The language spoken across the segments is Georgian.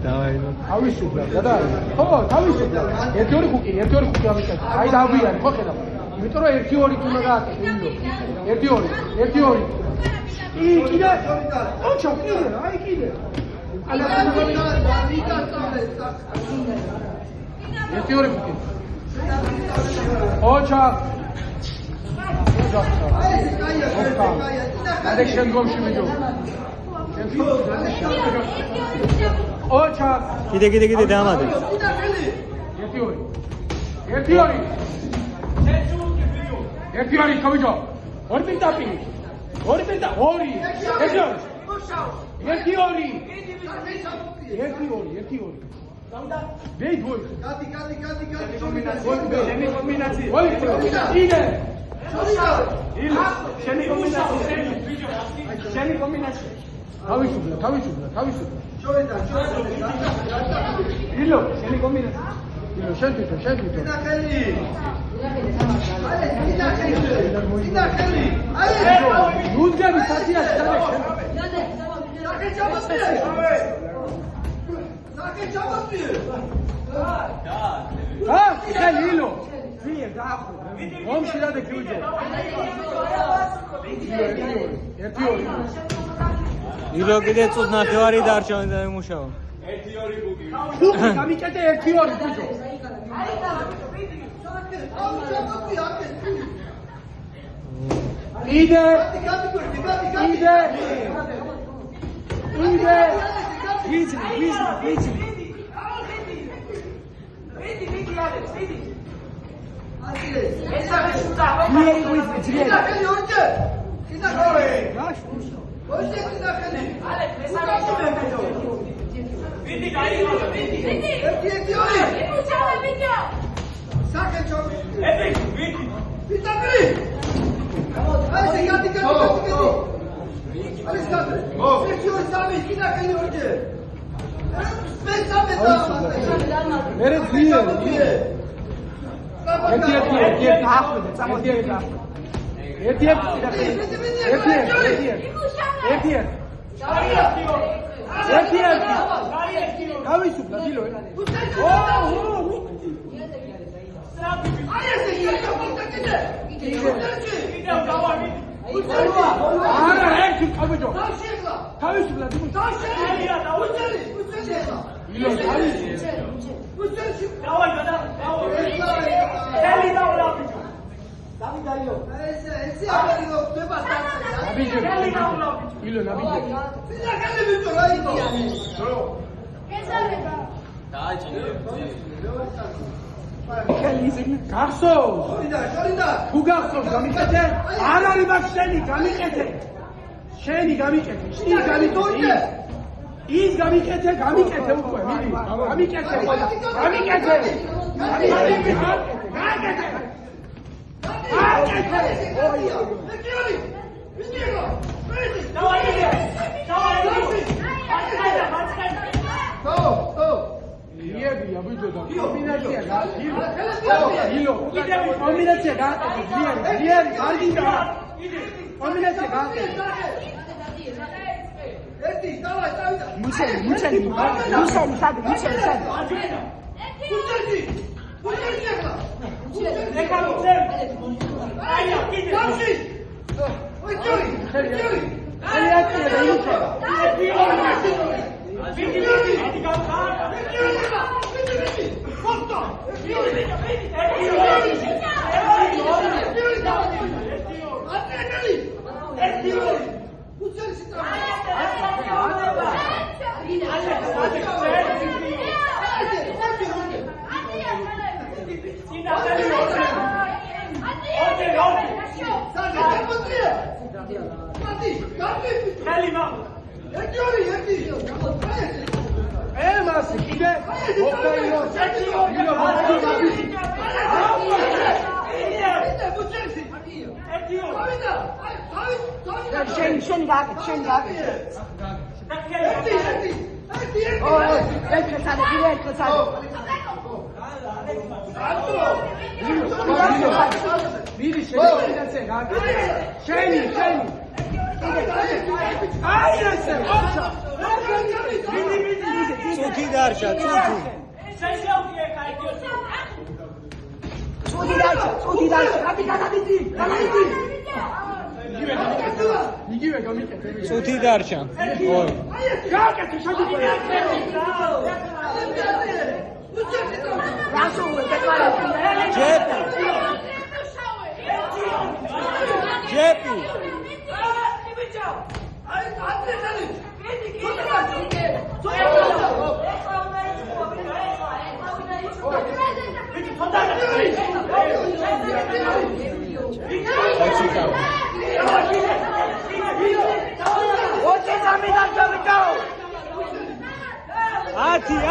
დავაი. ავისუბრა, გადა? ხო, თავისუბრა. ერთი-ორი ხუკი ამიწევს. აი დავიარი, ხო ხედავ. იმიტომ რომ 1-2 უნდა გააკეთე ინდო. 1-2. კიდე. ოჩა, კიდე, აი კიდე. ერთი-ორი ხუკი. ოჩა. აი შემდგომში ვიდეო. ოჩა. კიდე დამადე. ერთი-ორი, ხავიჯო. ორი პინტაპი. ორი. ერთი-ორი. ვეი გოლ. გადი. კომბინაცია. გოლ. იდე. შენი კომბინაცია. თავისუფლა. ილო, შენი კომბინაცია. ილო, შენ თვითონ. იდა ხელი. აი, ნუძგები სათია შენ. საკე ჩამოწიე. ხელი ილო. ვიე დაახო. მომში რა დაკივიჯო. ერთი-ორი. ილო კიდე წუთ ნახევარი დარჩა და იმუშავა. 1-2 გუგი. ხუთი გამიკეთე 1-2 ბიჭო. იდე. ვიძი. შენი გამიკეთე, ის გამიკეთე უკვე, გამიკეთე. Shiny. დარჩა, წუთი. წუთი დარჩა, გადაიდი. იგივე გამიკეთე. წუთი დარჩა. ოი. გააკეთე შეგიძლია. ჯეპი.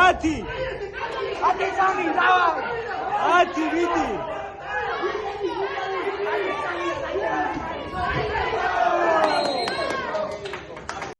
ათი. ათი ვიდი.